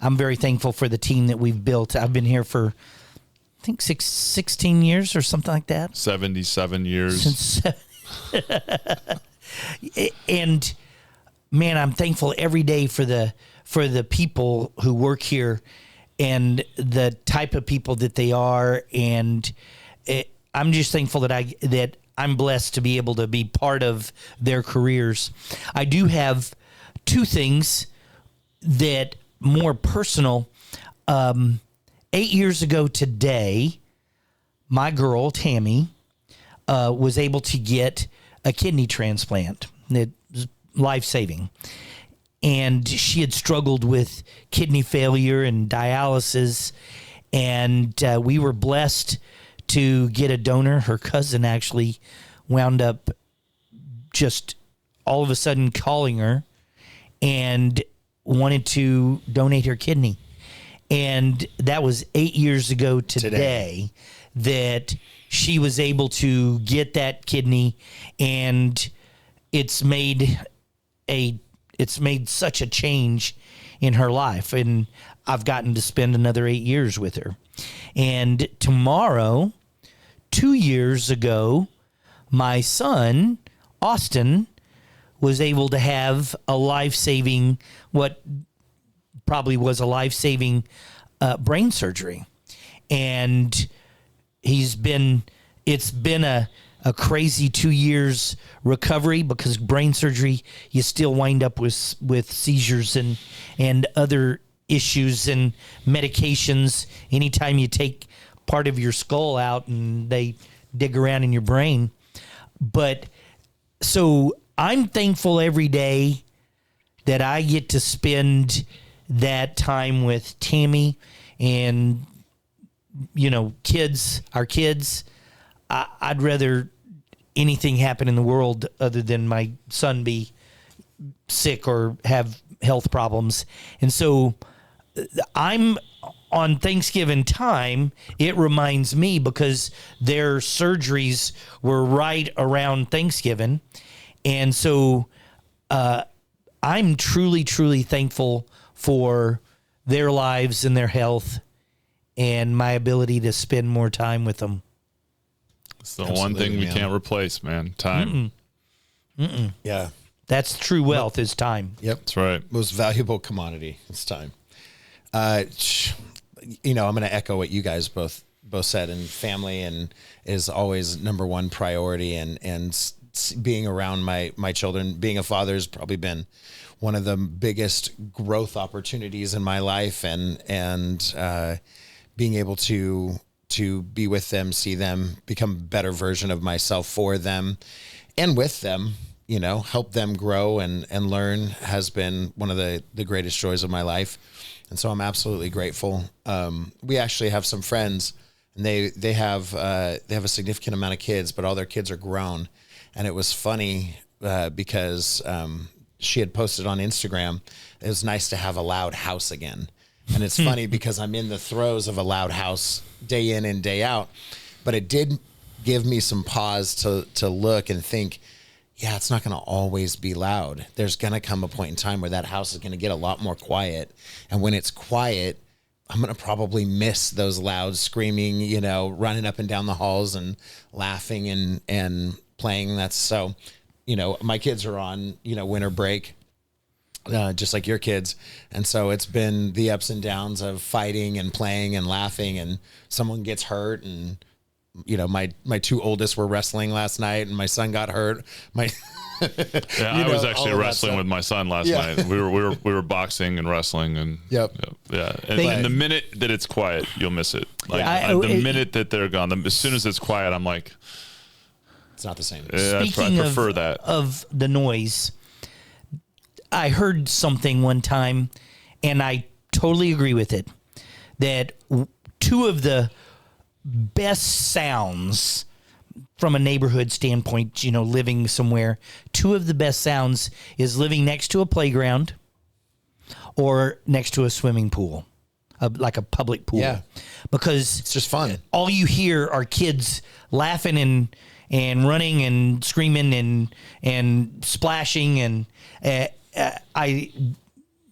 I'm very thankful for the team that we've built. I've been here for, I think, 16 years or something like that. 77 years. And man, I'm thankful every day for the people who work here and the type of people that they are. And I'm just thankful that I'm blessed to be able to be part of their careers. I do have 2 things that more personal. 8 years ago today, my girl, Tammy, was able to get a kidney transplant. It was life-saving. And she had struggled with kidney failure and dialysis. And we were blessed to get a donor. Her cousin actually wound up just all of a sudden calling her and wanted to donate her kidney. And that was 8 years ago today that she was able to get that kidney, and it's made such a change in her life. And I've gotten to spend another 8 years with her. And tomorrow, 2 years ago, my son, Austin, was able to have a life-saving, what probably was a life-saving brain surgery. And it's been a crazy 2 years recovery, because brain surgery, you still wind up with seizures and other issues and medications anytime you take part of your skull out and they dig around in your brain. But so I'm thankful every day that I get to spend that time with Tammy and, our kids. I'd rather anything happen in the world other than my son be sick or have health problems. And so I'm on Thanksgiving time, it reminds me, because their surgeries were right around Thanksgiving. And so I'm truly, truly thankful for their lives and their health and my ability to spend more time with them. It's the one thing we can't replace, man. Time. Yeah. That's true wealth, is time. Yep. That's right. Most valuable commodity. It's time. I'm going to echo what you guys both said, and family is always number one priority, and being around my children, being a father has probably been one of the biggest growth opportunities in my life, and being able to be with them, see them, become a better version of myself for them and with them, help them grow and learn, has been one of the greatest joys of my life. And so I'm absolutely grateful. We actually have some friends, and they have a significant amount of kids, but all their kids are grown. And it was funny because she had posted on Instagram, it was nice to have a loud house again. And it's funny because I'm in the throes of a loud house day in and day out, but it did give me some pause to look and think, yeah, it's not going to always be loud. There's going to come a point in time where that house is going to get a lot more quiet. And when it's quiet, I'm going to probably miss those loud screaming, running up and down the halls and laughing and playing. That's so, my kids are on, winter break, just like your kids. And so it's been the ups and downs of fighting and playing and laughing, and someone gets hurt, and my 2 oldest were wrestling last night, and my son got hurt. I was actually wrestling with my son last night. We were boxing and wrestling, and Yep. yeah. And the minute that it's quiet, you'll miss it. The minute that they're gone, as soon as it's quiet, I'm like, it's not the same. Speaking I prefer that of the noise, I heard something one time, and I totally agree with it, that 2 of the best sounds from a neighborhood standpoint, living somewhere, 2 of the best sounds is living next to a playground or next to a swimming pool. like a public pool. Yeah. Because It's just fun. all you hear are kids laughing and running and screaming and splashing. And I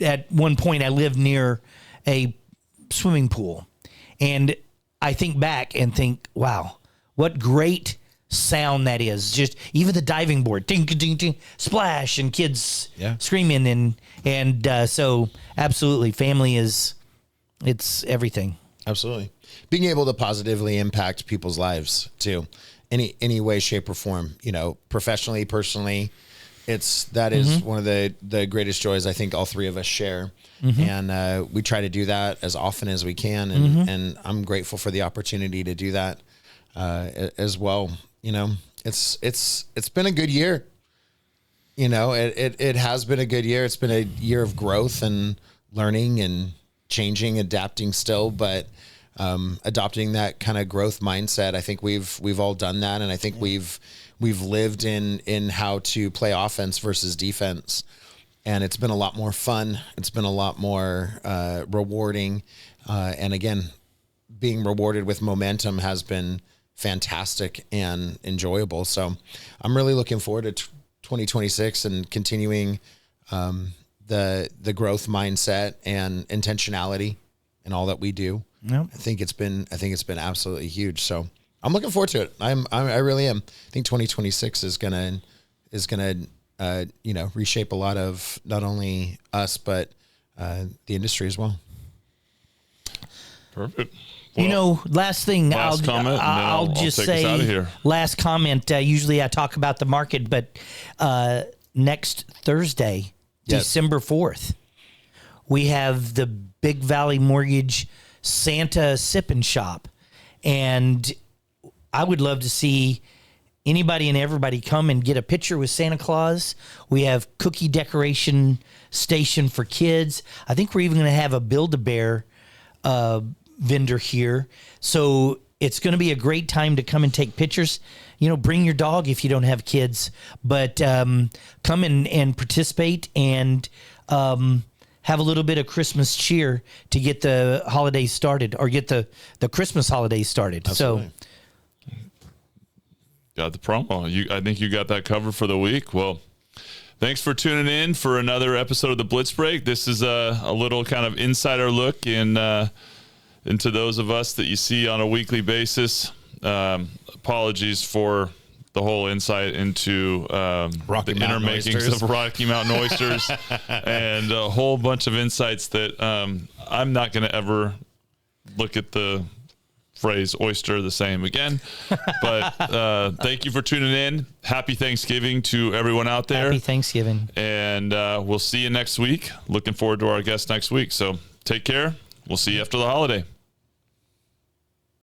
at one point I lived near a swimming pool, and I think back and think, wow, what great sound that is. Just even the diving board, ding, ding, ding, splash, and kids screaming. And so absolutely, family it's everything. Absolutely. Being able to positively impact people's lives too, any way, shape or form, professionally, personally, that is one of the greatest joys I think all three of us share. And we try to do that as often as we can. And I'm grateful for the opportunity to do that as well. It's been a good year. It has been a good year. It's been a year of growth and learning and changing, adapting still, but adopting that kind of growth mindset. I think we've all done that. And I think we've lived in how to play offense versus defense. And it's been a lot more fun. It's been a lot more rewarding. And again, being rewarded with momentum has been fantastic and enjoyable. So I'm really looking forward to 2026 and continuing the growth mindset and intentionality in all that we do. Yep. I think it's been absolutely huge. So I'm looking forward to it. I really am. I think 2026 is gonna reshape a lot of not only us but the industry as well. Perfect. Last thing, last comment, I'll just take us out of say, here. last comment. Usually I talk about the market, but next Thursday, Yes. December 4th, we have the Big Valley Mortgage Santa Sip and Shop. And I would love to see anybody and everybody come and get a picture with Santa Claus. We have cookie decoration station for kids. I think we're even going to have a Build-A-Bear vendor here. So it's going to be a great time to come and take pictures. Bring your dog if you don't have kids, but come and participate and have a little bit of Christmas cheer to get the holidays started, or get the Christmas holidays started. Absolutely. So got the promo. I think you got that covered for the week. Well, thanks for tuning in for another episode of the Blitz Break. This is a little kind of insider look into those of us that you see on a weekly basis. Apologies for the whole insight into the inner makings of Rocky Mountain oysters and a whole bunch of insights that I'm not going to ever look at the phrase oyster the same again. But thank you for tuning in. Happy Thanksgiving to everyone out there. Happy Thanksgiving. And we'll see you next week. Looking forward to our guest next week. So take care. We'll see you after the holiday.